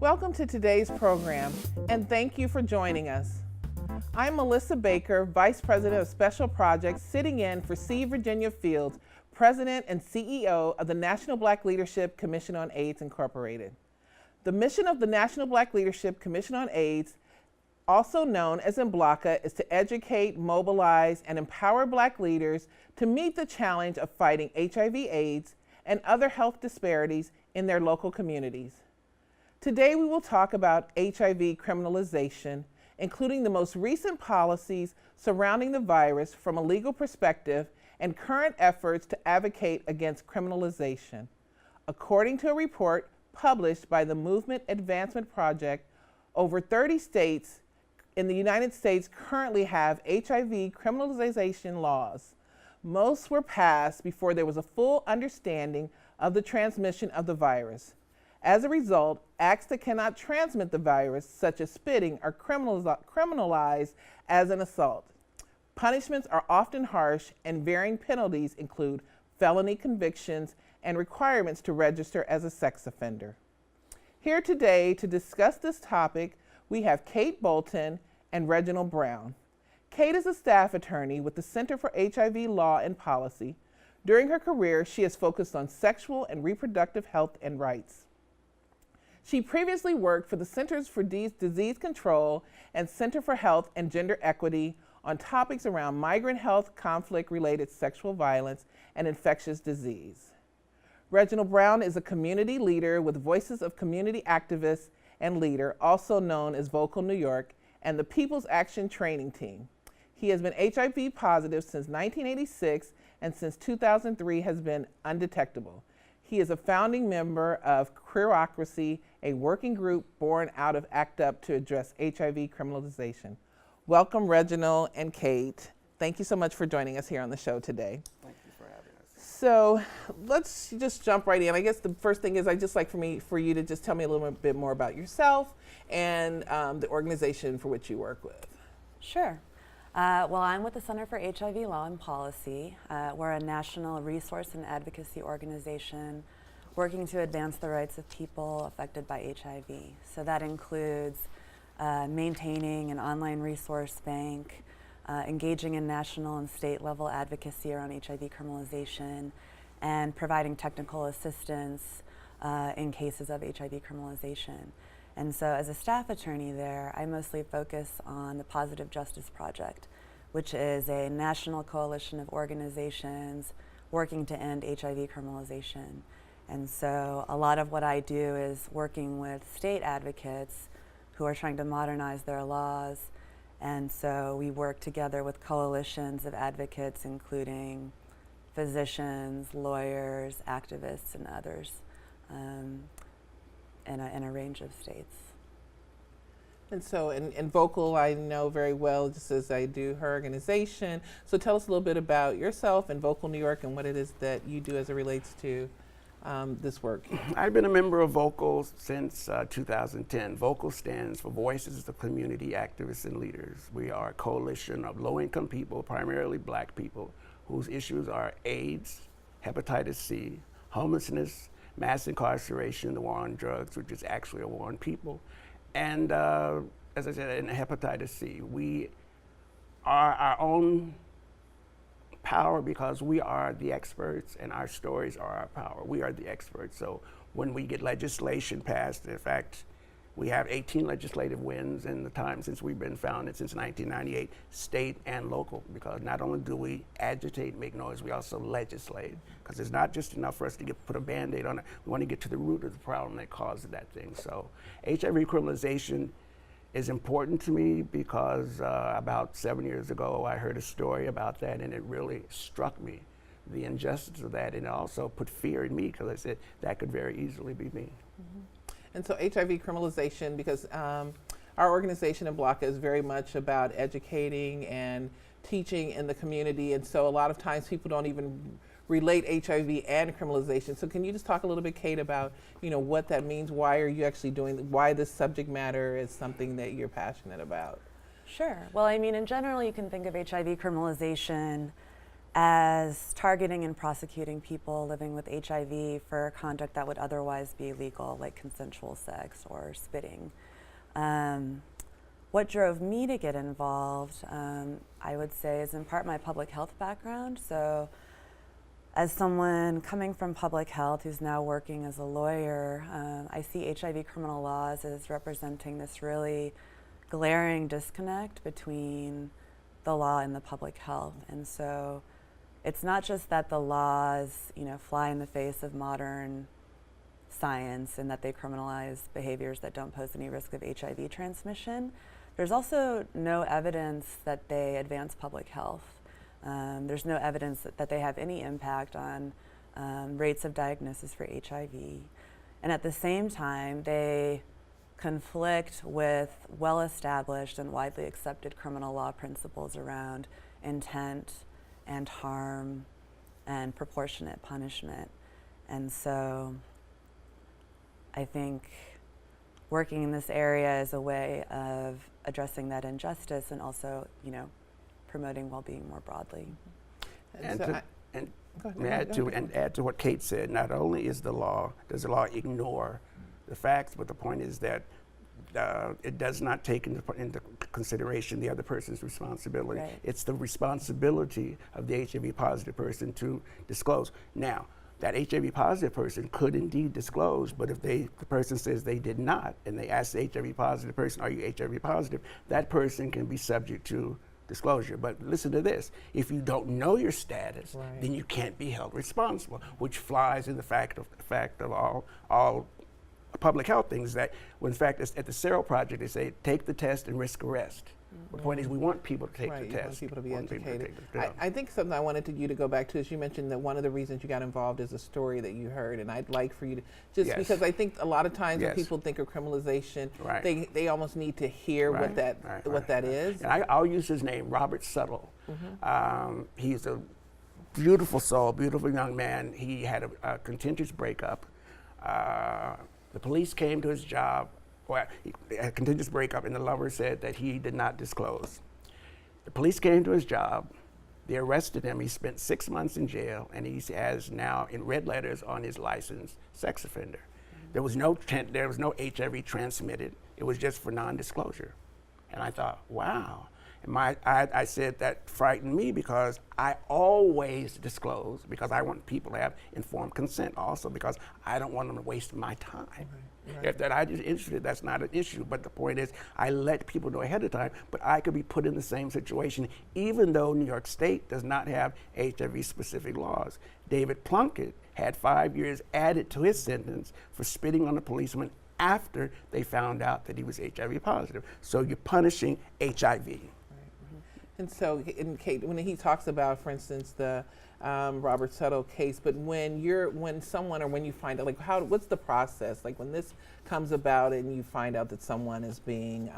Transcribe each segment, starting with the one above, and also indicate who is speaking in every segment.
Speaker 1: Welcome to today's program, and thank you for joining us. I'm Melissa Baker, Vice President of Special Projects, sitting in for C. Virginia Fields, President and CEO of the National Black Leadership Commission on AIDS, Incorporated. The mission of the National Black Leadership Commission on AIDS, also known as NBLCA, is to educate, mobilize, and empower Black leaders to meet the challenge of fighting HIV/AIDS and other health disparities in their local communities. Today we will talk about HIV criminalization, including the most recent policies surrounding the virus from a legal perspective and current efforts to advocate against criminalization. According to a report published by the Movement Advancement Project, over 30 states in the United States currently have HIV criminalization laws. Most were passed before there was a full understanding of the transmission of the virus. As a result, acts that cannot transmit the virus, such as spitting, are criminalized as an assault. Punishments are often harsh, and varying penalties include felony convictions and requirements to register as a sex offender. Here today to discuss this topic, we have Kate Boulton and Reginal Brown. Kate is a staff attorney with the Center for HIV Law and Policy. During her career, she has focused on sexual and reproductive health and rights. She previously worked for the Centers for Disease Control and Center for Health and Gender Equity on topics around migrant health, conflict-related sexual violence, and infectious disease. Reginal Brown is a community leader with Voices of Community Activists and Leader, also known as Vocal New York, and the People's Action Training Team. He has been HIV positive since 1986 and since 2003 has been undetectable. He is a founding member of Queerocracy, a working group born out of ACT UP to address HIV criminalization. Welcome, Reginald and Kate. Thank you so much for joining us here on the show today.
Speaker 2: Thank you for having us.
Speaker 1: So let's just jump right in. I guess the first thing is I'd just like for you to just tell me a little bit more about yourself and the organization for which you work with.
Speaker 3: Sure. Well, I'm with the Center for HIV Law and Policy. We're a national resource and advocacy organization working to advance the rights of people affected by HIV. So that includes maintaining an online resource bank, engaging in national and state level advocacy around HIV criminalization, and providing technical assistance in cases of HIV criminalization. And so as a staff attorney there, I mostly focus on the Positive Justice Project, which is a national coalition of organizations working to end HIV criminalization. And so a lot of what I do is working with state advocates who are trying to modernize their laws. And so we work together with coalitions of advocates, including physicians, lawyers, activists, and others. In a range of states.
Speaker 1: And so in Vocal, I know very well, just as I do her organization. So tell us a little bit about yourself and Vocal New York and what it is that you do as it relates to this work.
Speaker 2: I've been a member of Vocal since 2010. Vocal stands for Voices of Community Activists and Leaders. We are a coalition of low-income people, primarily Black people, whose issues are AIDS, hepatitis C, homelessness, mass incarceration, the war on drugs, which is actually a war on people, and as I said, in hepatitis C. We are our own power because we are the experts and our stories are our power. We are the experts. So when we get legislation passed, in fact, we have 18 legislative wins in the time since we've been founded, since 1998, state and local, because not only do we agitate, make noise, we also legislate, because it's not just enough for us to put a Band-Aid on it. We want to get to the root of the problem that caused that thing. So HIV criminalization is important to me because about 7 years ago, I heard a story about that, and it really struck me, the injustice of that, and it also put fear in me, because I said, that could very easily be me.
Speaker 1: Mm-hmm. And so HIV criminalization, because our organization NBLCA is very much about educating and teaching in the community, and so a lot of times people don't even relate HIV and criminalization. So can you just talk a little bit, Kate, about what that means? Why are you actually why this subject matter is something that you're passionate about?
Speaker 3: Sure. Well, I mean, in general, you can think of HIV criminalization as targeting and prosecuting people living with HIV for conduct that would otherwise be illegal, like consensual sex or spitting. What drove me to get involved, I would say, is in part my public health background. So as someone coming from public health who's now working as a lawyer, I see HIV criminal laws as representing this really glaring disconnect between the law and the public health. And so it's not just that the laws, fly in the face of modern science and that they criminalize behaviors that don't pose any risk of HIV transmission. There's also no evidence that they advance public health. There's no evidence that they have any impact on rates of diagnosis for HIV. And at the same time, they conflict with well-established and widely accepted criminal law principles around intent and harm and proportionate punishment. And so I think working in this area is a way of addressing that injustice and also, promoting well-being more broadly.
Speaker 2: And add to what Kate said, not only does the law ignore the facts, but the point is that it does not take into consideration the other person's responsibility.
Speaker 3: Right.
Speaker 2: It's the responsibility of the HIV positive person to disclose. Now, that HIV positive person could indeed disclose, but if the person says they did not, and they ask the HIV positive person, are you HIV positive, that person can be subject to disclosure. But listen to this, if you don't know your status,
Speaker 1: right,
Speaker 2: then you can't be held responsible, which flies in the fact of all public health things that, when in fact, at the Cero Project, they say, take the test and risk arrest. The point is, we want people to take the test.
Speaker 1: You want people to be educated.
Speaker 2: People to
Speaker 1: I think something I wanted you to go back to is you mentioned that one of the reasons you got involved is a story that you heard, and I'd like for you to, just because I think a lot of times when people think of criminalization, they almost need to hear what that is.
Speaker 2: And I'll use his name, Robert Suttle. He's a beautiful soul, beautiful young man. He had a contentious breakup. The police came to his job. Well, a contentious breakup, and the lover said that he did not disclose. The police came to his job. They arrested him. He spent 6 months in jail, and he has now, in red letters on his license, sex offender. There was no HIV transmitted. It was just for non-disclosure. And I thought, wow. And I said that frightened me because I always disclose because I want people to have informed consent also because I don't want them to waste my time. Right. If that I'm just interested, that's not an issue. But the point is, I let people know ahead of time, but I could be put in the same situation even though New York State does not have HIV-specific laws. David Plunkett had 5 years added to his sentence for spitting on a policeman after they found out that he was HIV positive. So you're punishing HIV.
Speaker 1: And so, Kate, when he talks about, for instance, the Robert Suttle case, but when you find out, what's the process? Like when this comes about and you find out that someone is being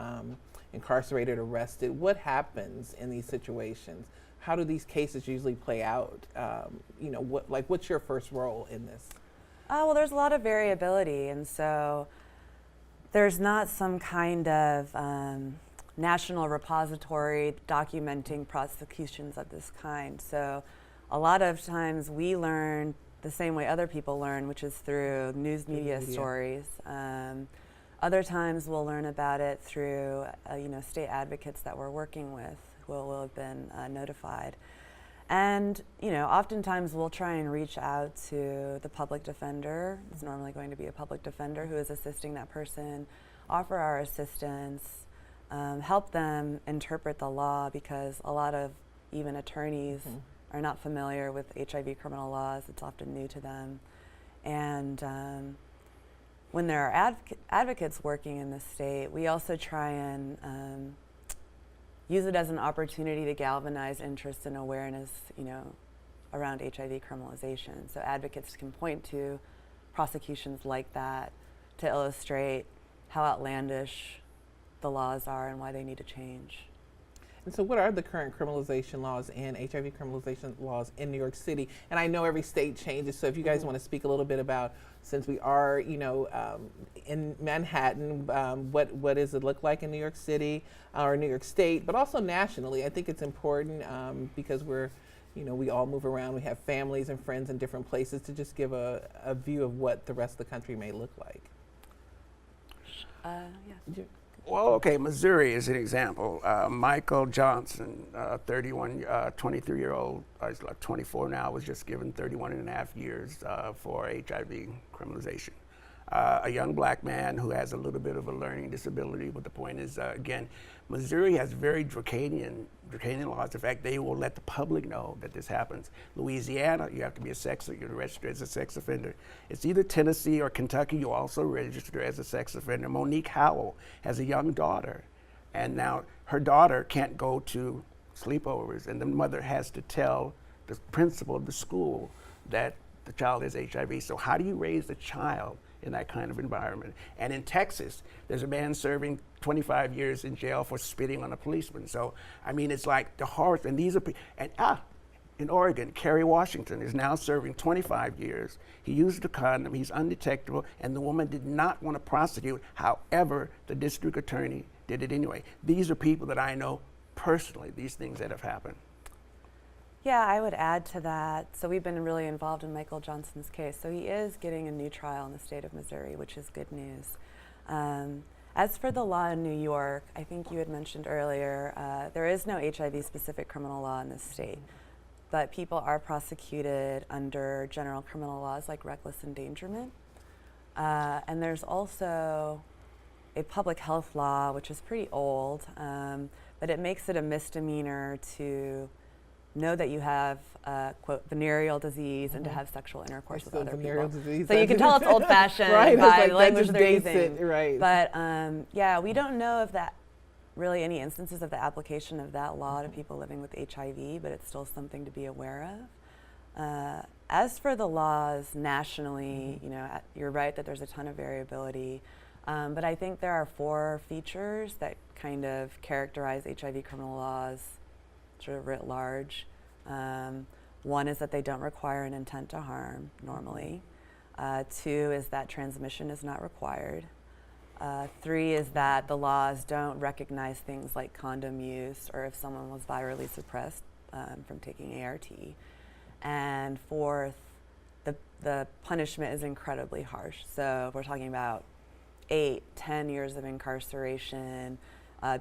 Speaker 1: incarcerated, arrested, what happens in these situations? How do these cases usually play out? What's your first role in this?
Speaker 3: Well, there's a lot of variability, and so there's not some kind of national repository documenting prosecutions of this kind. So a lot of times we learn the same way other people learn, which is through news media stories. Other times we'll learn about it through state advocates that we're working with who will have been notified. And oftentimes we'll try and reach out to the public defender. It's normally going to be a public defender who is assisting that person, offer our assistance, help them interpret the law because a lot of even attorneys are not familiar with HIV criminal laws. It's often new to them. And when there are advocates working in the state, we also try and use it as an opportunity to galvanize interest and awareness, around HIV criminalization. So advocates can point to prosecutions like that to illustrate how outlandish the laws are and why they need to change.
Speaker 1: And so what are the current criminalization laws and HIV criminalization laws in New York City? And I know every state changes, so if you guys want to speak a little bit about, since we are, in Manhattan, what does it look like in New York City or New York State, but also nationally? I think it's important because we're you know, we all move around, we have families and friends in different places, to just give a view of what the rest of the country may look like.
Speaker 3: Yeah.
Speaker 2: Well, okay, Missouri is an example. Michael Johnson, 23-year-old, he's like 24 now, was just given 31 and a half years for HIV criminalization. A young black man who has a little bit of a learning disability, but the point is, again, Missouri has very draconian laws. In fact, they will let the public know that this happens. Louisiana, you have to be you're registered as a sex offender. It's either Tennessee or Kentucky, you also register as a sex offender. Monique Howell has a young daughter, and now her daughter can't go to sleepovers, and the mother has to tell the principal of the school that the child has HIV. So how do you raise a child in that kind of environment? And in Texas, there's a man serving 25 years in jail for spitting on a policeman. So, I mean, it's like the horror, and these are, in Oregon, Kerry Washington is now serving 25 years. He used a condom, he's undetectable, and the woman did not want to prosecute. However, the district attorney did it anyway. These are people that I know personally, these things that have happened.
Speaker 3: Yeah, I would add to that. So we've been really involved in Michael Johnson's case. So he is getting a new trial in the state of Missouri, which is good news. As for the law in New York, I think you had mentioned earlier, there is no HIV-specific criminal law in this state, but people are prosecuted under general criminal laws like reckless endangerment. And there's also a public health law, which is pretty old, but it makes it a misdemeanor to know that you have, quote, venereal disease and to have sexual intercourse with other people.
Speaker 1: Disease.
Speaker 3: So you can tell it's old-fashioned
Speaker 1: right,
Speaker 3: by
Speaker 1: like
Speaker 3: the language they're using.
Speaker 1: It, right.
Speaker 3: But yeah, we don't know of that really any instances of the application of that law to people living with HIV, but it's still something to be aware of. As for the laws nationally, you know, you're right that there's a ton of variability, but I think there are 4 features that kind of characterize HIV criminal laws sort of writ large. One is that they don't require an intent to harm normally. 2 is that transmission is not required. 3 is that the laws don't recognize things like condom use or if someone was virally suppressed from taking ART. And 4th, the punishment is incredibly harsh. So we're talking about 8-10 years of incarceration,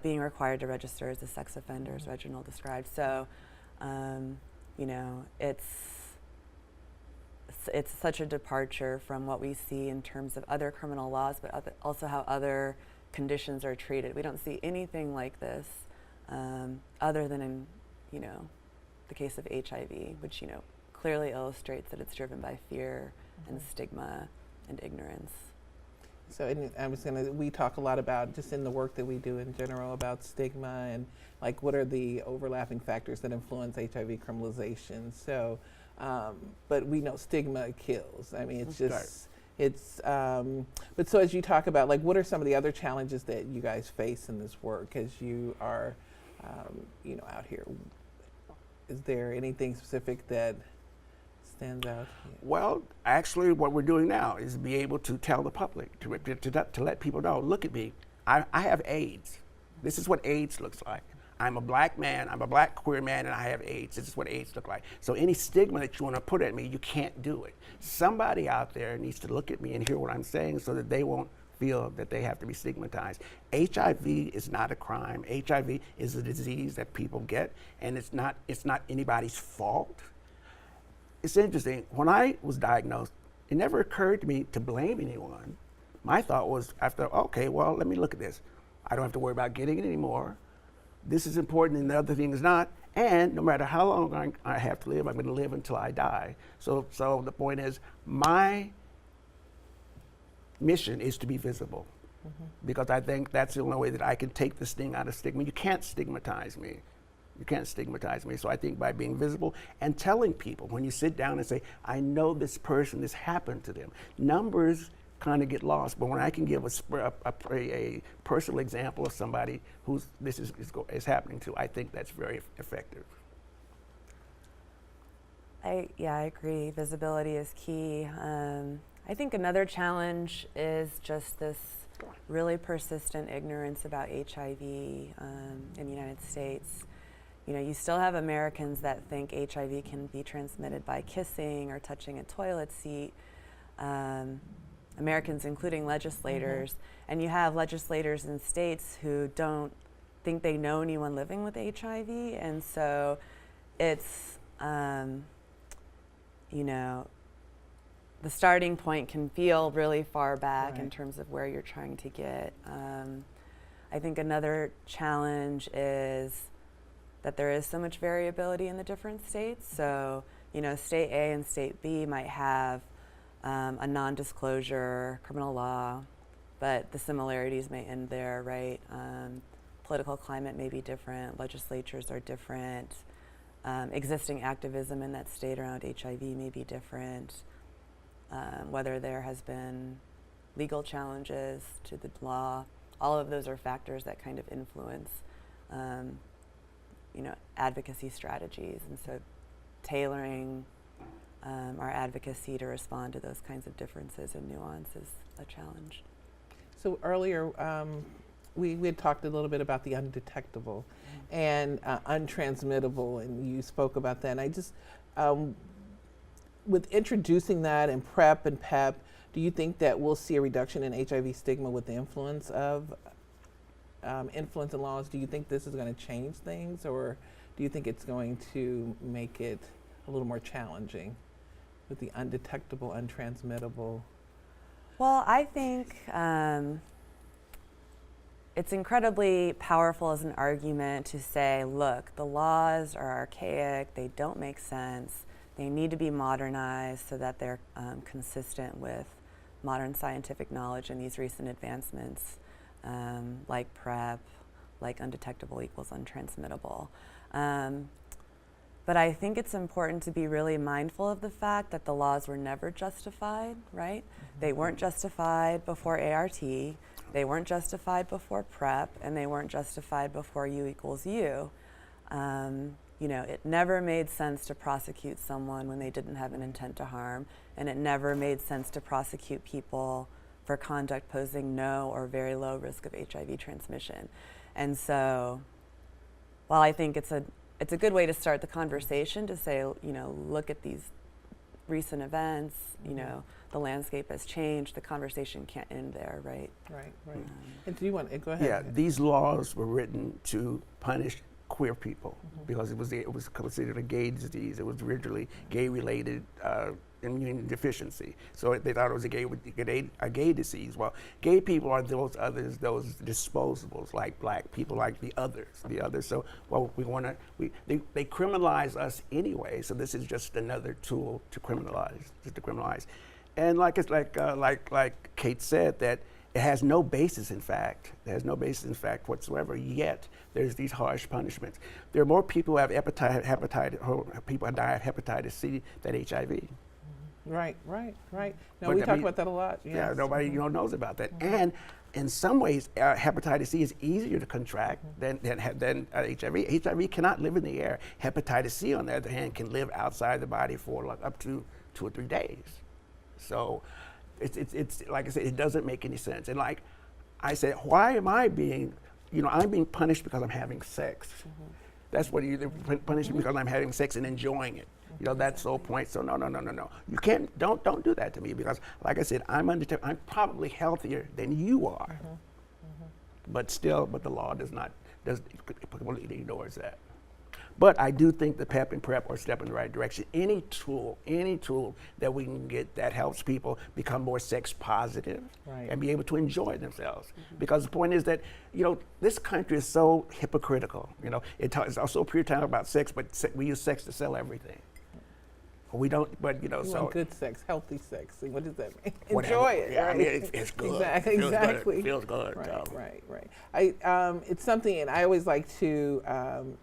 Speaker 3: being required to register as a sex offender, as Reginald described. So, you know, it's such a departure from what we see in terms of other criminal laws, but also how other conditions are treated. We don't see anything like this other than in, you know, the case of HIV, which, you know, clearly illustrates that it's driven by fear and stigma and ignorance.
Speaker 1: So we talk a lot about, just in the work that we do in general, about stigma and like what are the overlapping factors that influence HIV criminalization. So, but we know stigma kills. I mean, it's just, but so as you talk about, like, what are some of the other challenges that you guys face in this work as you are, you know, out here? Is there anything specific that stands out?
Speaker 2: Well, actually, what we're doing now is be able to tell the public, to let people know, look at me, I have AIDS. This is what AIDS looks like. I'm a black man, I'm a black queer man, and I have AIDS. This is what AIDS look like. So any stigma that you want to put at me, you can't do it. Somebody out there needs to look at me and hear what I'm saying so that they won't feel that they have to be stigmatized. HIV is not a crime. HIV is a disease that people get, and it's not anybody's fault. It's interesting, when I was diagnosed, it never occurred to me to blame anyone. My thought was, okay, well, let me look at this. I don't have to worry about getting it anymore. This is important and the other thing is not. And no matter how long I have to live, I'm going to live until I die. So the point is, my mission is to be visible. Because I think that's the only way that I can take the sting out of stigma. You can't stigmatize me. You can't stigmatize me. So I think by being visible and telling people, when you sit down and say, I know this person, this happened to them. Numbers kind of get lost, but when I can give a personal example of somebody who's this is happening to, I think that's very effective.
Speaker 3: I agree. Visibility is key. I think another challenge is just this really persistent ignorance about HIV in the United States. you know, you still have Americans that think HIV can be transmitted by kissing or touching a toilet seat. Americans, including legislators, and you have legislators in states who don't think they know anyone living with HIV, and so it's, you know, the starting point can feel really far back in terms of where you're trying to get. I think another challenge is that there is so much variability in the different states. So, you know, state A and state B might have a non-disclosure criminal law, but the similarities may end there, right? Political climate may be different, legislatures are different, existing activism in that state around HIV may be different, whether there has been legal challenges to the law. All of those are factors that kind of influence, you know, advocacy strategies, and so tailoring our advocacy to respond to those kinds of differences and nuance is a challenge.
Speaker 1: So earlier, we had talked a little bit about the undetectable and untransmittable, and you spoke about that. And I just, with introducing that in PrEP and PEP, do you think that we'll see a reduction in HIV stigma with the influence of influence in laws? Do you think this is going to change things, or do you think it's going to make it a little more challenging with the undetectable, untransmittable?
Speaker 3: Well, I think it's incredibly powerful as an argument to say, look, the laws are archaic, they don't make sense, they need to be modernized so that they're consistent with modern scientific knowledge and these recent advancements like PrEP, like undetectable equals untransmittable. But I think it's important to be really mindful of the fact that the laws were never justified, right? They weren't justified before ART, they weren't justified before PrEP, and they weren't justified before U equals U. You know, it never made sense to prosecute someone when they didn't have an intent to harm, and it never made sense to prosecute people for conduct posing no or very low risk of HIV transmission. And so, while I think it's a good way to start the conversation to say, you know, look at these recent events, you know, the landscape has changed, the conversation can't end there, right?
Speaker 1: Right. And do you want to go ahead?
Speaker 2: Yeah, these laws were written to punish queer people because it was considered a gay disease. It was originally gay-related immune deficiency. So they thought it was a gay disease. Well, gay people are those others, those disposables, like black people, like the others. So, well, they criminalize us anyway. So this is just another tool to criminalize, And like Kate said, that it has no basis in fact. It has no basis in fact whatsoever. Yet there's these harsh punishments. There are more people who have people who die of hepatitis C than HIV.
Speaker 1: Right. No, we talk about that a lot. Yes.
Speaker 2: Yeah, nobody knows about that. And in some ways, hepatitis C is easier to contract than HIV. HIV cannot live in the air. Hepatitis C, on the other hand, can live outside the body for like up to 2 or 3 days. So it's like I said, it doesn't make any sense. And like I said, why am I being, I'm being punished because I'm having sex. That's what they're punishing me because I'm having sex and enjoying it. That's the whole point. So no. You can't, don't do that to me because, like I said, I'm probably healthier than you are. But the law completely ignores that. But I do think the PEP and PrEP are a step in the right direction. Any tool that we can get that helps people become more sex positive and be able to enjoy themselves. Because the point is that, this country is so hypocritical. It's also pure time about sex, but we use sex to sell everything. We don't, but
Speaker 1: you want good sex, healthy sex. What does that mean?
Speaker 2: Whatever.
Speaker 1: Enjoy it.
Speaker 2: Yeah,
Speaker 1: right?
Speaker 2: I mean, it's good.
Speaker 1: Exactly.
Speaker 2: It feels good.
Speaker 1: Right. It's something, and I always like to,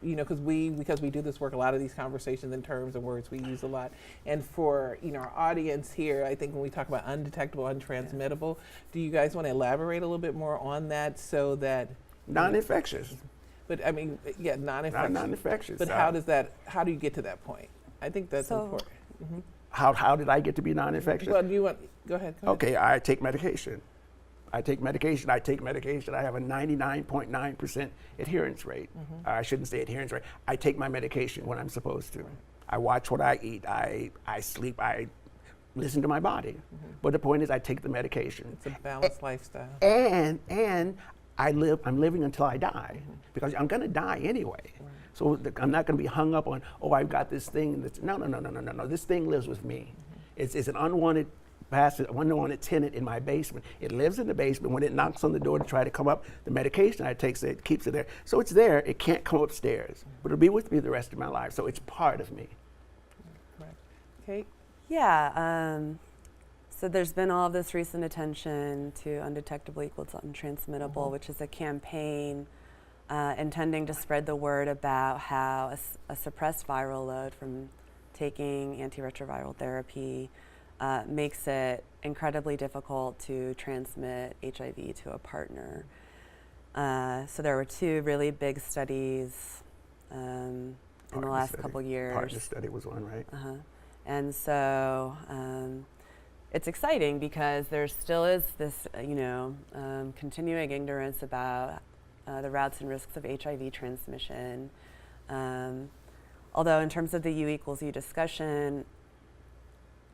Speaker 1: because we do this work, a lot of these conversations in terms of words we use a lot, and for our audience here, I think when we talk about undetectable, untransmittable, do you guys want to elaborate a little bit more on that so that
Speaker 2: non-infectious?
Speaker 1: But I mean, non-infectious.
Speaker 2: Non-infectious.
Speaker 1: But how do you get to that point? I think that's important.
Speaker 2: How did I get to be non-infectious?
Speaker 1: Well, go ahead.
Speaker 2: Okay, I take medication. I take medication. I have a 99.9% adherence rate. I shouldn't say adherence rate. I take my medication when I'm supposed to. I watch what I eat. I sleep. I listen to my body. But the point is, I take the medication.
Speaker 1: It's a balanced lifestyle.
Speaker 2: And I'm living until I die, because I'm going to die anyway. So I'm not going to be hung up on, oh, I've got this thing. No. This thing lives with me. It's an unwanted tenant in my basement. It lives in the basement. When it knocks on the door to try to come up, the medication I take keeps it there. So it's there. It can't come upstairs, but it'll be with me the rest of my life. So it's part of me.
Speaker 1: Right. Kate?
Speaker 3: Yeah. So there's been all of this recent attention to undetectable equals untransmittable, which is a campaign intending to spread the word about how a suppressed viral load from taking antiretroviral therapy makes it incredibly difficult to transmit HIV to a partner. So there were two really big studies in the last couple years.
Speaker 2: Partner study was one, right?
Speaker 3: And so it's exciting because there still is this, continuing ignorance about the routes and risks of HIV transmission. Although in terms of the U equals U discussion,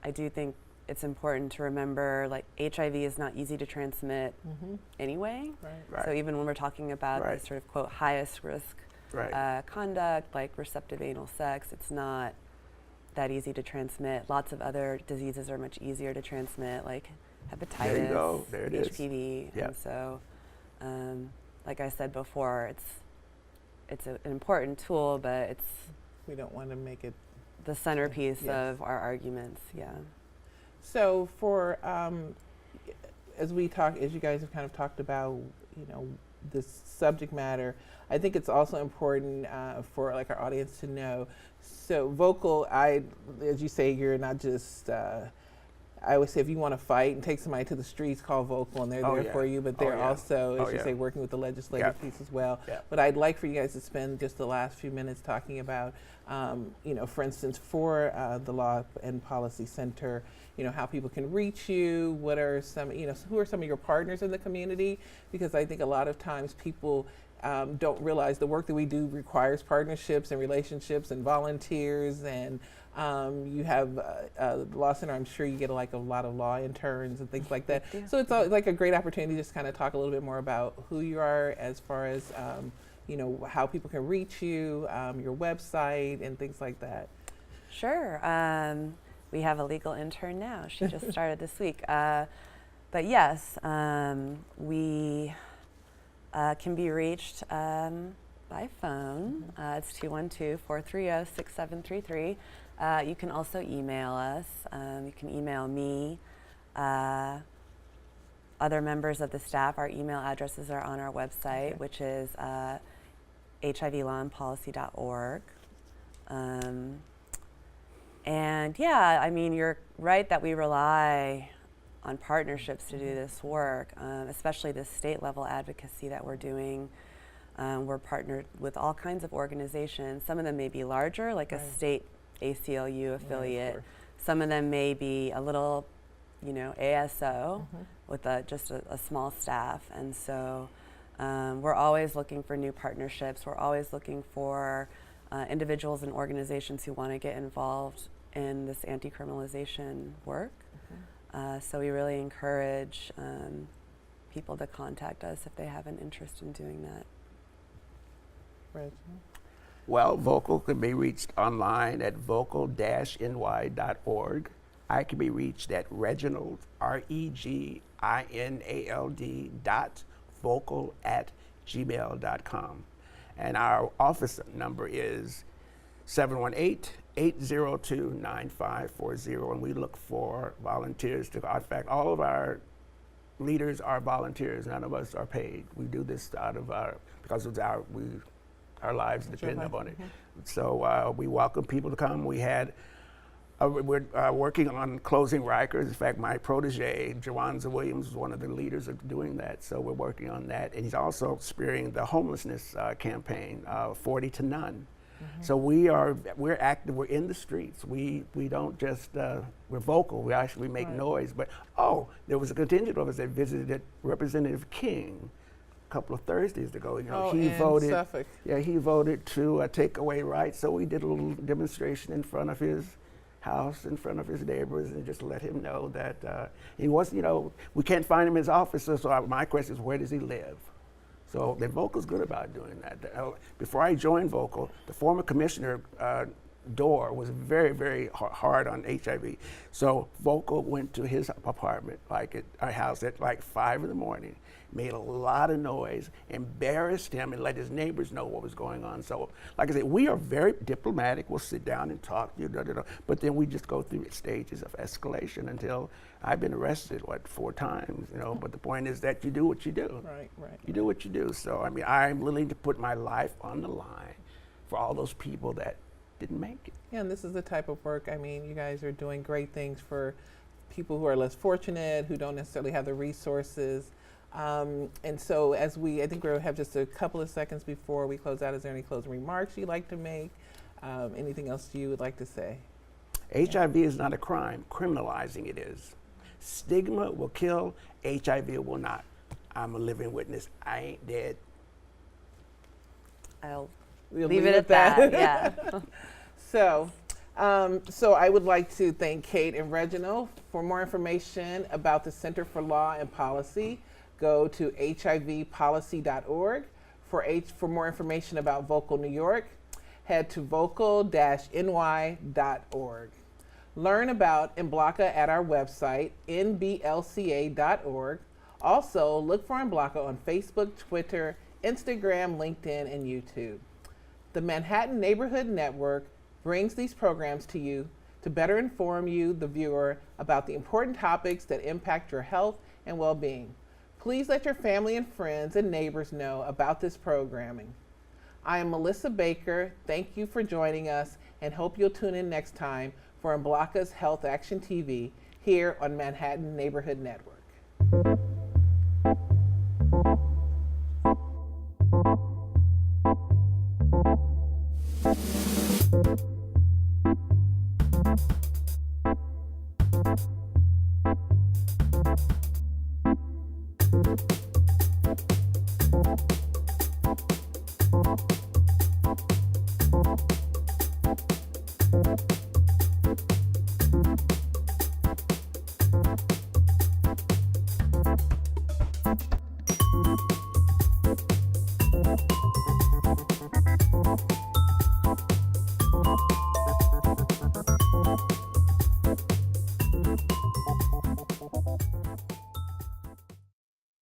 Speaker 3: I do think it's important to remember, like, HIV is not easy to transmit anyway.
Speaker 2: Right.
Speaker 3: So even when we're talking about the sort of, quote, highest risk conduct, like receptive anal sex, it's not that easy to transmit. Lots of other diseases are much easier to transmit, like hepatitis,
Speaker 2: there you go. There it
Speaker 3: HPV.
Speaker 2: Is.
Speaker 3: And so, like I said before, it's an important tool, but
Speaker 1: We don't want to make it
Speaker 3: the centerpiece of our arguments. Yeah.
Speaker 1: So for as you guys have kind of talked about, this subject matter, I think it's also important for like our audience to know. So Vocal, as you say, you're not just. I always say, if you want to fight and take somebody to the streets, call Vocal, and they're there for you. But they're also, as you say, working with the legislative piece as well. But I'd like for you guys to spend just the last few minutes talking about, for instance, for the Law and Policy Center, how people can reach you. What are some, who are some of your partners in the community? Because I think a lot of times people don't realize the work that we do requires partnerships and relationships and volunteers, and you have the Law Center. I'm sure you get a lot of law interns and things like that. So it's like a great opportunity to just kind of talk a little bit more about who you are, as far as how people can reach you, your website, and things like that.
Speaker 3: Sure. We have a legal intern now. She just started this week. But yes, we can be reached by phone. It's 212-430-6733. You can also email us. You can email me, other members of the staff. Our email addresses are on our website, which is hivlawandpolicy.org. And yeah, I mean, you're right that we rely on partnerships to do this work, especially this state level advocacy that we're doing. We're partnered with all kinds of organizations. Some of them may be larger, like a state ACLU affiliate. Some of them may be a little, ASO with just a small staff. And so we're always looking for new partnerships. We're always looking for individuals and organizations who want to get involved in this anti-criminalization work. So we really encourage people to contact us if they have an interest in doing that.
Speaker 1: Reginald?
Speaker 2: Well, Vocal can be reached online at vocal-ny.org. I can be reached at Reginald, REGINALD.vocal@gmail.com. And our office number is 718-802-9540, and we look for volunteers in fact, all of our leaders are volunteers. None of us are paid. We do this because it's our lives depend upon it. So we welcome people to come. We're working on closing Rikers. In fact, my protege, Jawanza Williams, is one of the leaders of doing that. So we're working on that. And he's also spearheading the homelessness campaign, 40 to None. So we're active, we're in the streets. We don't just, we're vocal, we actually make noise. But, there was a contingent of us that visited Representative King a couple of Thursdays ago. You know, he voted.
Speaker 1: Suffolk.
Speaker 2: Yeah, he voted to take away rights. So we did a little demonstration in front of his house, in front of his neighbors, and just let him know that he wasn't, you know, we can't find him in his office. So my question is, where does he live? So the Vocal's good about doing that. Before I joined Vocal, the former commissioner, Dorr, was very, very hard on HIV. So Vocal went to his apartment, like at our house, at like 5 in the morning, made a lot of noise, embarrassed him, and let his neighbors know what was going on. So, like I said, we are very diplomatic. We'll sit down and talk, but then we just go through stages of escalation until I've been arrested, 4 times, you know. But the point is that you do what you do.
Speaker 1: Right.
Speaker 2: You do what you do. So, I mean, I'm willing to put my life on the line for all those people that didn't make it.
Speaker 1: Yeah, and this is the type of work, I mean, you guys are doing great things for people who are less fortunate, who don't necessarily have the resources. And so I think we'll have just a couple of seconds before we close out. Is there any closing remarks you'd like to make? Anything else you would like to say?
Speaker 2: HIV is not a crime. Criminalizing it is. Stigma will kill. HIV will not. I'm a living witness. I ain't dead.
Speaker 3: I'll
Speaker 1: We'll
Speaker 3: leave it at that. Yeah.
Speaker 1: So I would like to thank Kate and Reginald. For more information about the Center for Law and Policy, go to hivpolicy.org. For more information about Vocal New York, head to vocal-ny.org. Learn about NBLCA at our website, NBLCA.org. Also, look for NBLCA on Facebook, Twitter, Instagram, LinkedIn, and YouTube. The Manhattan Neighborhood Network brings these programs to you to better inform you, the viewer, about the important topics that impact your health and well-being. Please let your family and friends and neighbors know about this programming. I am Melissa Baker. Thank you for joining us, and hope you'll tune in next time for NBLCA's Health Action TV here on Manhattan Neighborhood Network.